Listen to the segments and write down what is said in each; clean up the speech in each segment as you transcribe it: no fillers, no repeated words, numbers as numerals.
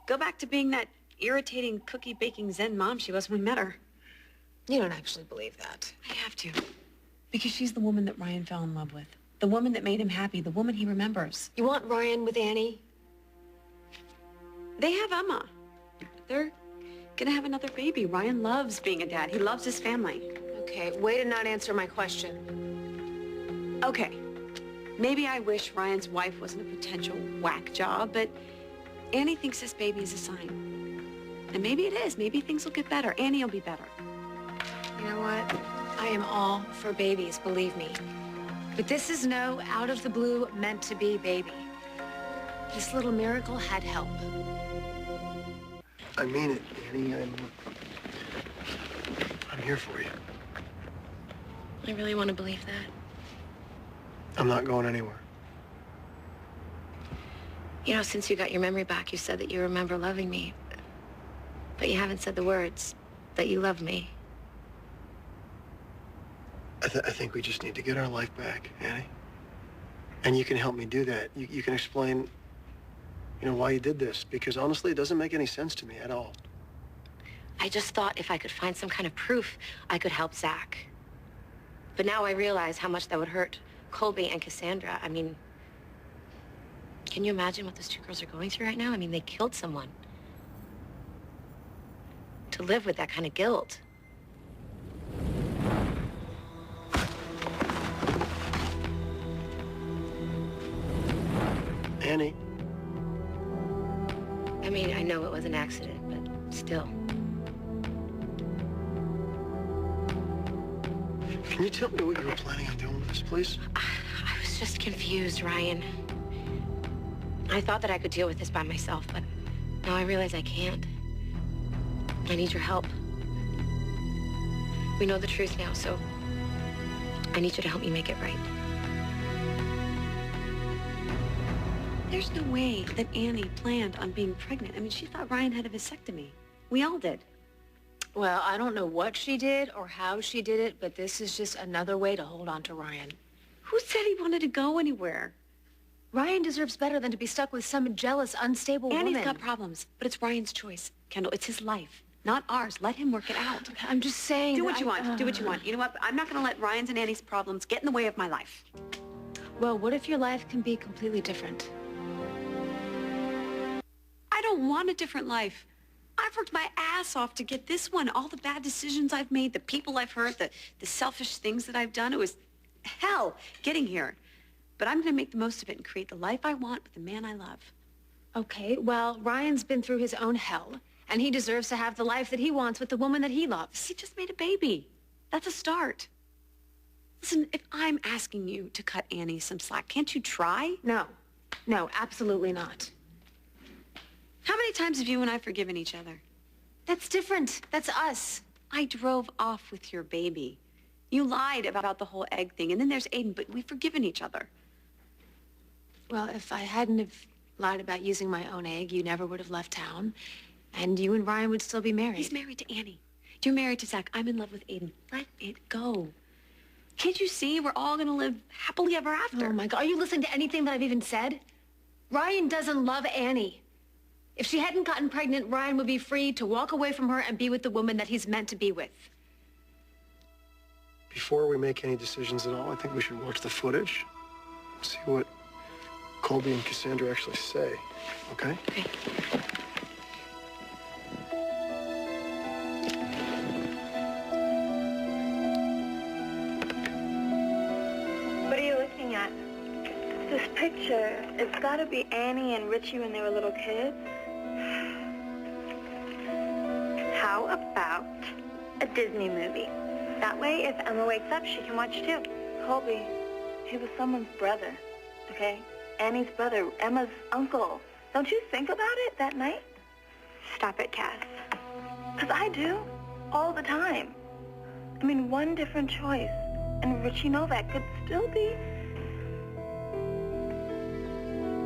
Go back to being that irritating cookie-baking Zen mom she was when we met her. You don't actually believe that. I have to. Because she's the woman that Ryan fell in love with. The woman that made him happy. The woman he remembers. You want Ryan with Annie? They have Emma. They're gonna have another baby. Ryan loves being a dad. He loves his family. Okay, way to not answer my question. Okay. Maybe I wish Ryan's wife wasn't a potential whack job, but Annie thinks this baby is a sign. And maybe it is. Maybe things will get better. Annie will be better. You know what? I am all for babies, believe me. But this is no out-of-the-blue, meant-to-be baby. This little miracle had help. I mean it, Annie. I'm here for you. I really want to believe that. I'm not going anywhere. You know, since you got your memory back, you said that you remember loving me. But you haven't said the words that you love me. I think we just need to get our life back, Annie. And you can help me do that. You can explain, why you did this. Because honestly, it doesn't make any sense to me at all. I just thought if I could find some kind of proof, I could help Zach. But now I realize how much that would hurt Colby and Cassandra. I mean, can you imagine what those two girls are going through right now? I mean, they killed someone. To live with that kind of guilt. Annie. I mean, I know it was an accident, but still. Can you tell me what you were planning on doing with this, please? I was just confused, Ryan. I thought that I could deal with this by myself, but now I realize I can't. I need your help. We know the truth now, so I need you to help me make it right. There's no way that Annie planned on being pregnant. I mean, she thought Ryan had a vasectomy. We all did. Well, I don't know what she did or how she did it, but this is just another way to hold on to Ryan. Who said he wanted to go anywhere? Ryan deserves better than to be stuck with some jealous, unstable woman. Annie's got problems, but it's Ryan's choice. Kendall, it's his life, not ours. Let him work it out. I'm just saying. Do what you want. Do what you want. You know what? I'm not going to let Ryan's and Annie's problems get in the way of my life. Well, what if your life can be completely different? I don't want a different life. I've worked my ass off to get this one. All the bad decisions I've made, the people I've hurt, the selfish things that I've done. It was hell getting here. But I'm going to make the most of it and create the life I want with the man I love. Okay, well, Ryan's been through his own hell, and he deserves to have the life that he wants with the woman that he loves. He just made a baby. That's a start. Listen, if I'm asking you to cut Annie some slack, can't you try? No, absolutely not. How many times have you and I forgiven each other? That's different. That's us. I drove off with your baby. You lied about the whole egg thing, and then there's Aiden, but we've forgiven each other. Well, if I hadn't have lied about using my own egg, you never would have left town, and you and Ryan would still be married. He's married to Annie. You're married to Zach. I'm in love with Aiden. Let it go. Can't you see we're all gonna live happily ever after? Oh, my God. Are you listening to anything that I've even said? Ryan doesn't love Annie. If she hadn't gotten pregnant, Ryan would be free to walk away from her and be with the woman that he's meant to be with. Before we make any decisions at all, I think we should watch the footage, see what Colby and Cassandra actually say, okay? Okay. What are you looking at? This picture. It's got to be Annie and Richie when they were little kids. How about a Disney movie? That way, if Emma wakes up, she can watch too. Colby, he was someone's brother, okay? Annie's brother, Emma's uncle. Don't you think about it that night? Stop it, Cass. Because I do, all the time. I mean, one different choice, and Richie Novak could still be...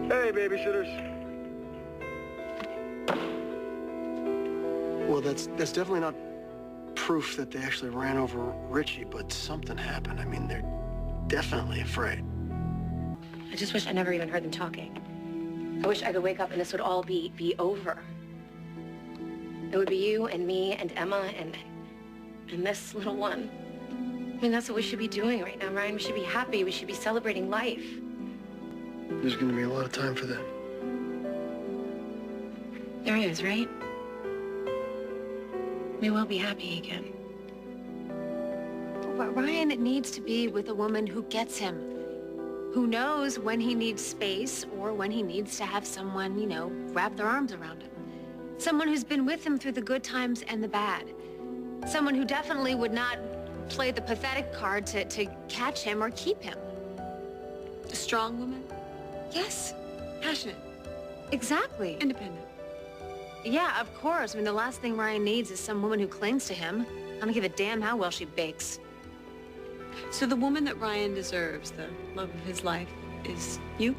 Hey, babysitters. Well, that's definitely not proof that they actually ran over Richie, but something happened. I mean, they're definitely afraid. I just wish I never even heard them talking. I wish I could wake up and this would all be over. It would be you and me and Emma and this little one. I mean, that's what we should be doing right now, Ryan. We should be happy. We should be celebrating life. There's going to be a lot of time for that. There is, right? We will be happy again. But Ryan needs to be with a woman who gets him, who knows when he needs space or when he needs to have someone, you know, wrap their arms around him. Someone who's been with him through the good times and the bad. Someone who definitely would not play the pathetic card to catch him or keep him. A strong woman, Yes, passionate, exactly. independent. Yeah, of course. I mean, the last thing Ryan needs is some woman who clings to him. I don't give a damn how well she bakes. So the woman that Ryan deserves, the love of his life, is you?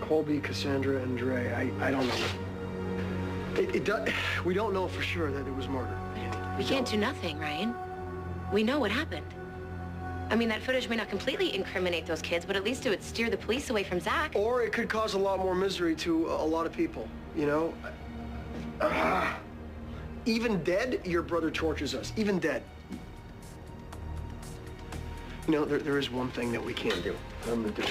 Colby, Cassandra, and Dre, I don't know. We don't know for sure that it was murder. We can't do nothing, Ryan. We know what happened. I mean, that footage may not completely incriminate those kids, but at least it would steer the police away from Zach. Or it could cause a lot more misery to a lot of people, you know? Even dead, your brother tortures us. Even dead. You know, there is one thing that we can do. I'm gonna do it.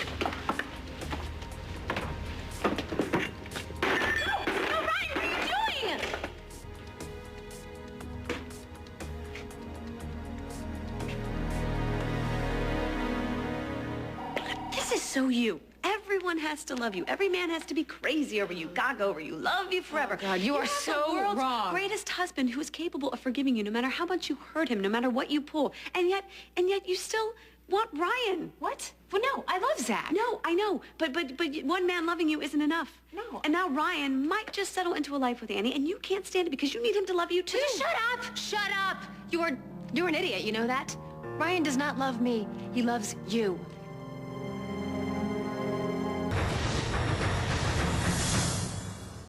So you. Everyone has to love you. Every man has to be crazy over you, gaga over you, love you forever. Oh, God, you are have so the world's wrong. greatest husband who is capable of forgiving you no matter how much you hurt him, no matter what you pull. And yet you still want Ryan. What? Well, no, I love Zach. No, I know, but one man loving you isn't enough. No. And now Ryan might just settle into a life with Annie, and you can't stand it because you need him to love you too. Will you shut up! Shut up! You're an idiot, you know that? Ryan does not love me. He loves you.